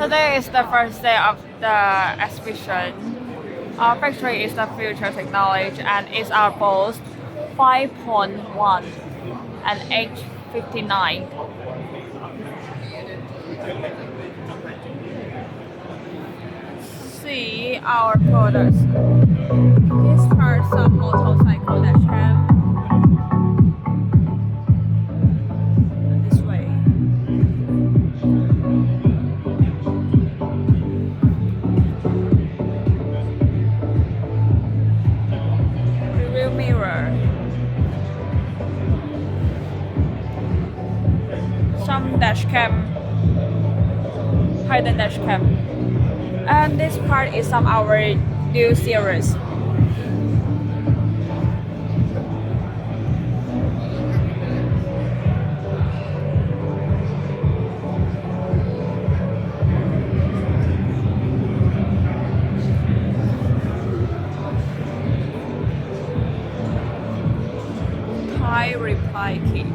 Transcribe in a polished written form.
Today is the first day of the exhibition. Our factory is the future technology and it's our both 5.1 and H59. See our products. These are some motorcycle dash cam. This way. Rearview mirror. Some dash cam. Hidden dash cam. And this part is some our new series. Thai reply kit.